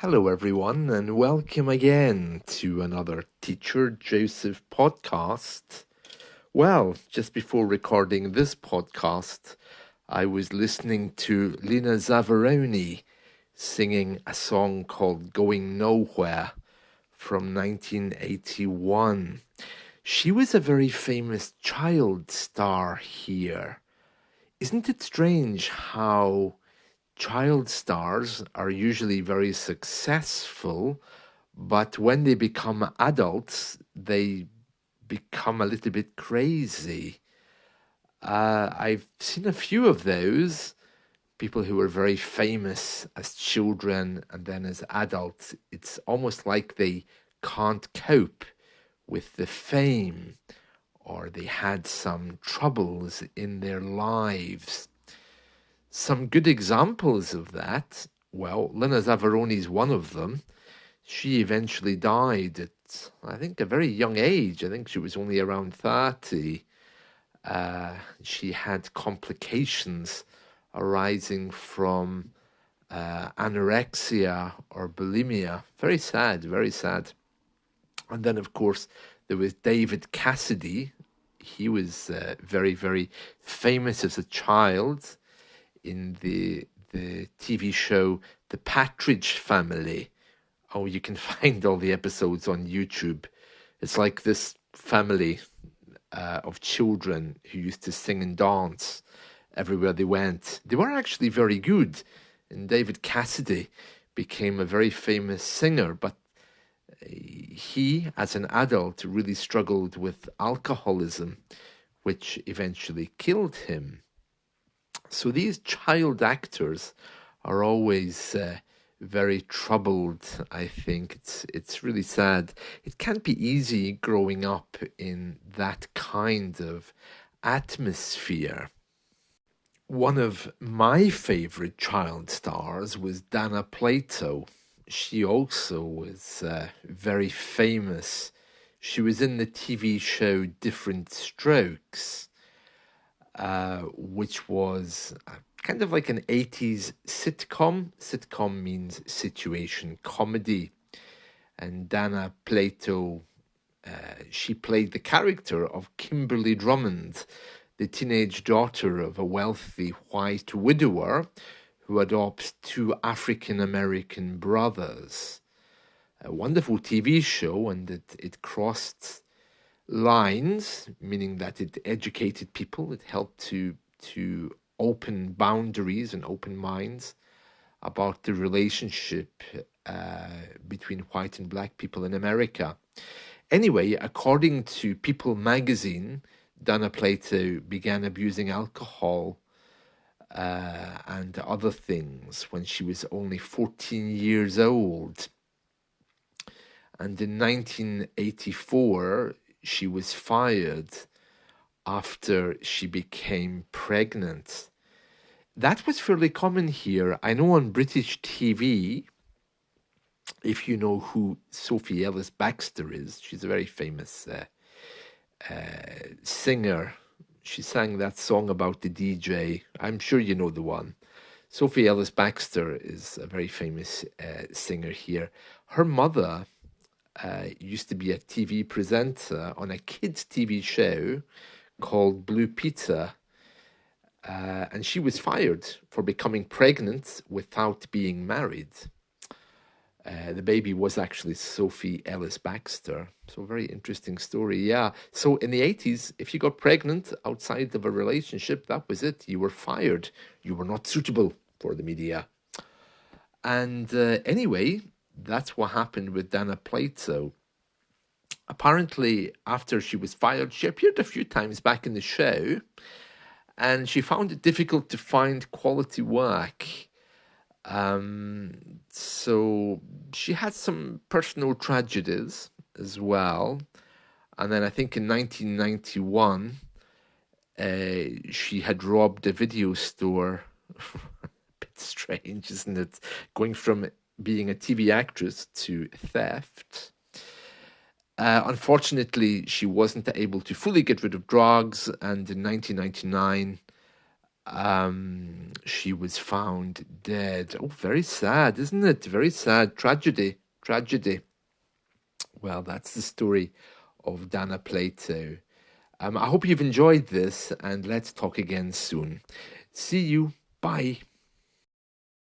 Hello, everyone, and welcome again to another Teacher Joseph podcast. Well, just before recording this podcast, I was listening to Lina Zavaroni singing a song called Going Nowhere from 1981. She was a very famous child star here. Isn't it strange how child stars are usually very successful, but when they become adults, they become a little bit crazy? I've seen a few of those people who were very famous as children and then as adults. It's almost like they can't cope with the fame or they had some troubles in their lives. Some good examples of that, well, Lina Zavaroni is one of them. She eventually died at, I think, a very young age. I think she was only around 30. She had complications arising from anorexia or bulimia. Very sad, very sad. And then, of course, there was David Cassidy. He was very, very famous as a child in the TV show The Partridge Family. Oh, you can find all the episodes on YouTube. It's like this family of children who used to sing and dance everywhere they went. They were actually very good, and David Cassidy became a very famous singer, but he, as an adult, really struggled with alcoholism, which eventually killed him. So these child actors are always very troubled. I think it's really sad. It can't be easy growing up in that kind of atmosphere. One of my favorite child stars was Dana Plato. She also was very famous. She was in the TV show Different Strokes, which was kind of like an 80s sitcom. Sitcom means situation comedy. And Dana Plato, she played the character of Kimberly Drummond, the teenage daughter of a wealthy white widower who adopts two African American brothers. A wonderful TV show, and it crossed lines, meaning that it educated people. It helped to open boundaries and open minds about the relationship between white and black people in America. Anyway, according to People magazine, Dana Plato began abusing alcohol and other things when she was only 14 years old. And in 1984, she was fired after she became pregnant. That was fairly common here. I know on British TV, if you know who Sophie Ellis Baxter is, she's a very famous singer. She sang that song about the DJ. I'm sure you know the one. Sophie Ellis Baxter is a very famous singer here. Her mother used to be a TV presenter on a kids' TV show called Blue Peter. And she was fired for becoming pregnant without being married. The baby was actually Sophie Ellis Baxter. So, very interesting story. Yeah. So, in the 80s, if you got pregnant outside of a relationship, that was it. You were fired. You were not suitable for the media. And anyway, that's what happened with Dana Plato. Apparently, after she was fired, she appeared a few times back in the show, and she found it difficult to find quality work. So she had some personal tragedies as well. And then I think in 1991, she had robbed a video store. A bit strange, isn't it? Going from being a TV actress to theft. Unfortunately, she wasn't able to fully get rid of drugs, and in 1999, She was found dead. Oh, very sad, isn't it? Very sad. Tragedy. Tragedy. Well, that's the story of Dana Plato. I hope you've enjoyed this, and let's talk again soon. See you. Bye.